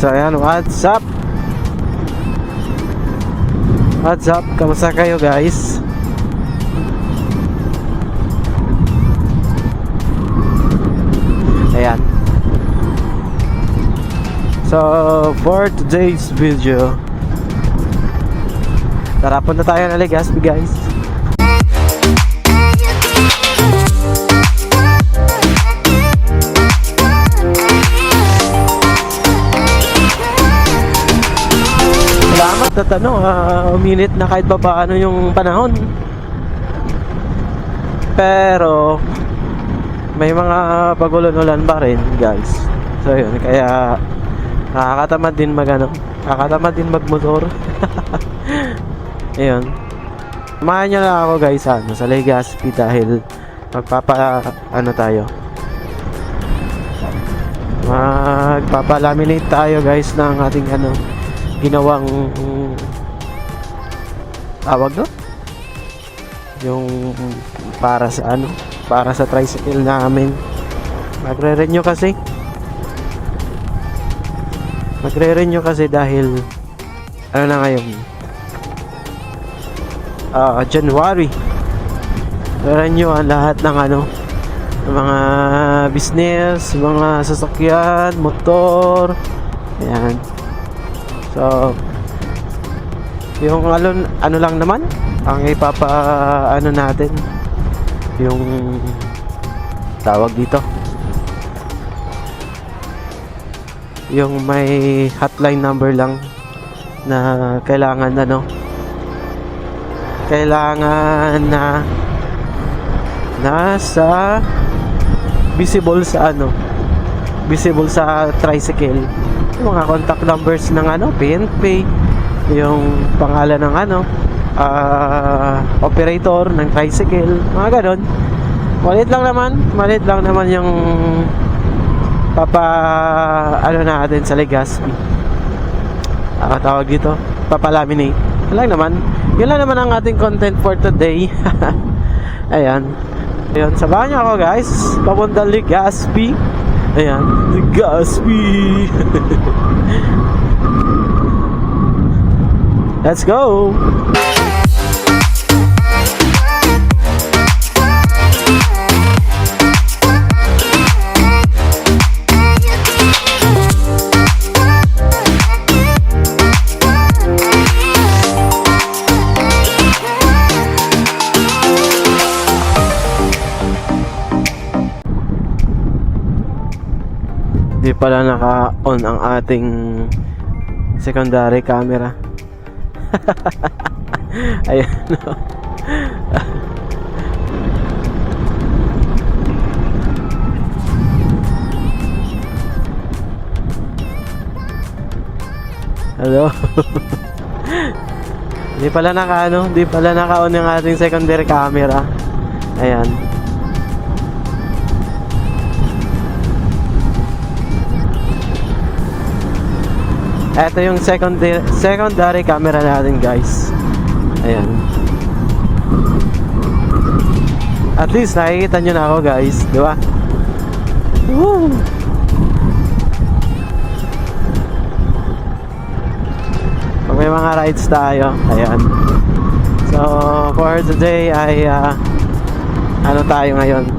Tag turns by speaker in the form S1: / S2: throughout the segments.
S1: So ayan, what's up? What's up? Kamusta kayo guys? Ayan. So for today's video, tara punta tayo na Legazpi guys. Salamat at uminit na kahit pa paano yung panahon. Pero may mga pagulan-ulan pa rin guys. So yun, kaya nakakatamad din nakakatamad din magmotor. Ayun. Samahan nyo lang ako guys sa Legazpi dahil magpapalaminate tayo guys ng ating ginawang tawag no? Yung para sa tricycle namin. Magre-renew kasi dahil na ngayon January renew ang lahat ng mga business, mga sasakyan, motor. Ayan. So yung lang naman ang natin yung tawag dito, yung may hotline number lang na kailangan na nasa visible sa tricycle, yung mga contact numbers ng PNP, yung pangalan ng operator ng tricycle, mga ganon. Malit lang naman yung natin sa Legazpi. Tawag dito, papalaminate. Yun lang naman ang ating content for today. Ayan. Ayun, sabahan niyo ako guys, papunta Legazpi. Ayan, Legazpi. Let's go. Di pala naka-on ang ating secondary camera. Ayan. Hello. Di pala naka-on ang ating secondary camera. Ayan. Ito yung secondary camera natin guys. Ayan. At least nakikita nyo na ako guys, di ba? Woo! Pag may mga rides tayo, ayan. So for today ay tayo ngayon,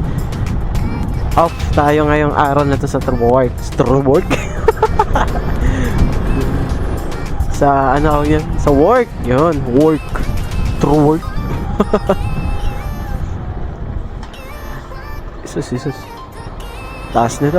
S1: off tayo ngayong araw na to sa true work. Sa yun? Sa work. Yun, work. True work. Isus. Taas nito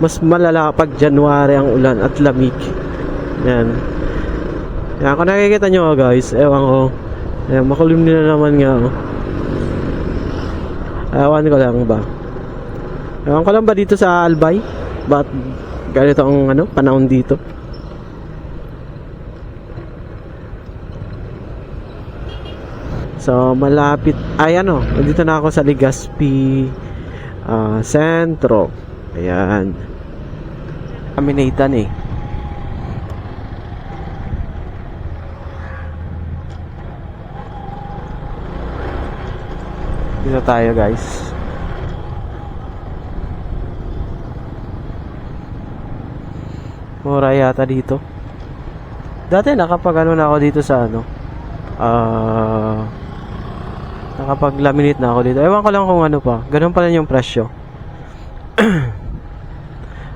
S1: mas malala pag January ang ulan at lamig. Yan. Yan, kung nakikita nyo guys, ewan ko, ayan, makulim nila naman nga ewan ko lang ba dito sa Albay, ba't ganito ang panahon dito. So, malapit, ay ano, nandito na ako sa Legazpi Sentro. Ayan. Aminatan eh. Dito tayo guys. Mura yata dito. Dati nakapag ano na ako dito sa ano. Nakapag-laminate na ako dito. Ewan ko lang kung ano pa. Ganun pa rin yung presyo.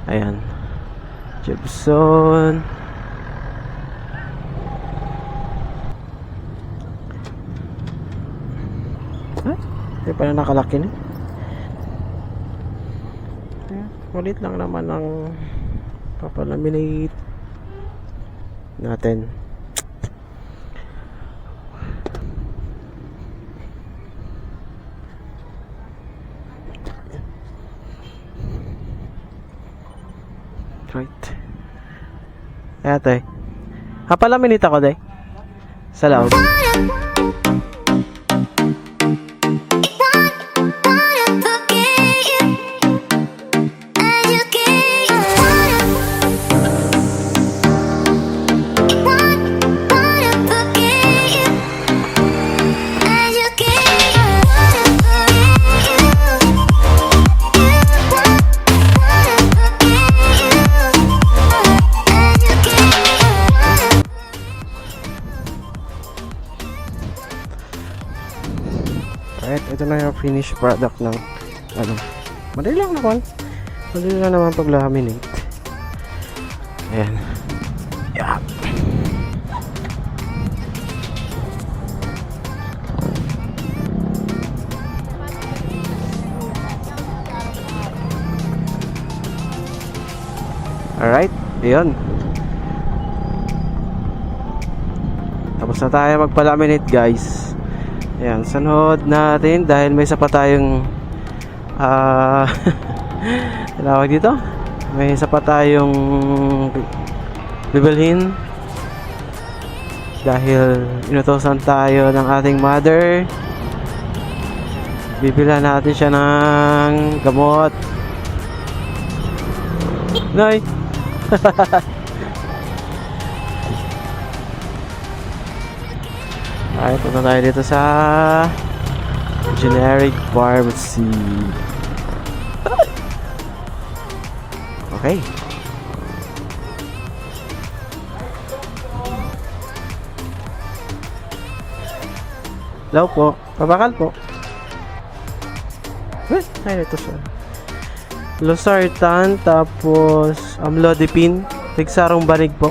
S1: Ayan. Gibson. Hindi pa na nakalaki na. Ulit lang naman ang papalaminate natin. Right. Ate. Papalaminate ako, day. Sa loob. Alright, ito na yung finished product ng ano. Madali lang naman. Madali lang naman pag laminate. Ayan. Yeah. Alright, yun. Tapos na tayo magpalaminate guys. Ayan, sunod natin dahil may isa pa tayong tawag dito, may isa pa tayong bibilhin dahil inutosan tayo ng ating mother. Bibilhan natin siya ng gamot. Nay. Ay, punta tayo dito sa generic pharmacy. Okay. Hello po. Pabakal po. Ay, ito siya. Losartan, tapos amlodipine. Tigsarong banig po.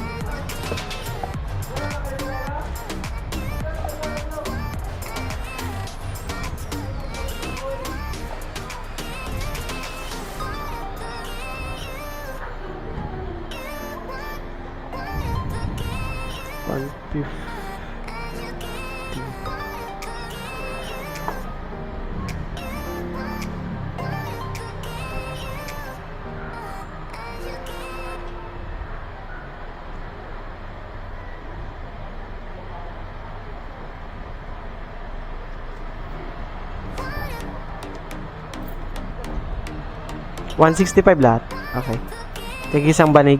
S1: $165 lahat. Okay. Tig isang banig.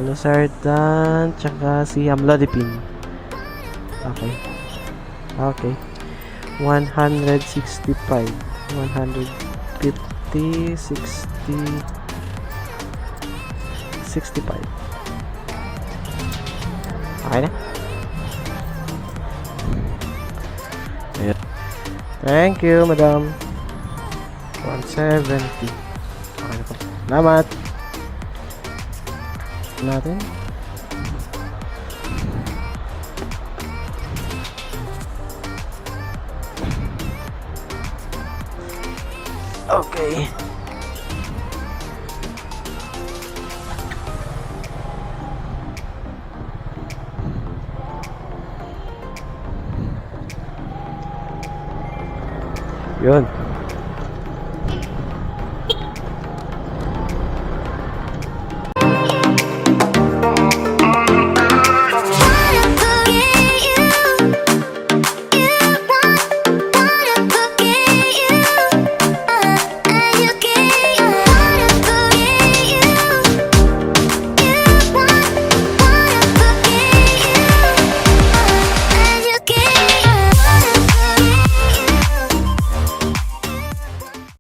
S1: Losartan, tsaka si amlodipine. Okay. Okay. 165. 150, 60, 65. Okay na? Ayan. Thank you, madam. 170. Okay na po. Salamat. Natin. Okay. Yun.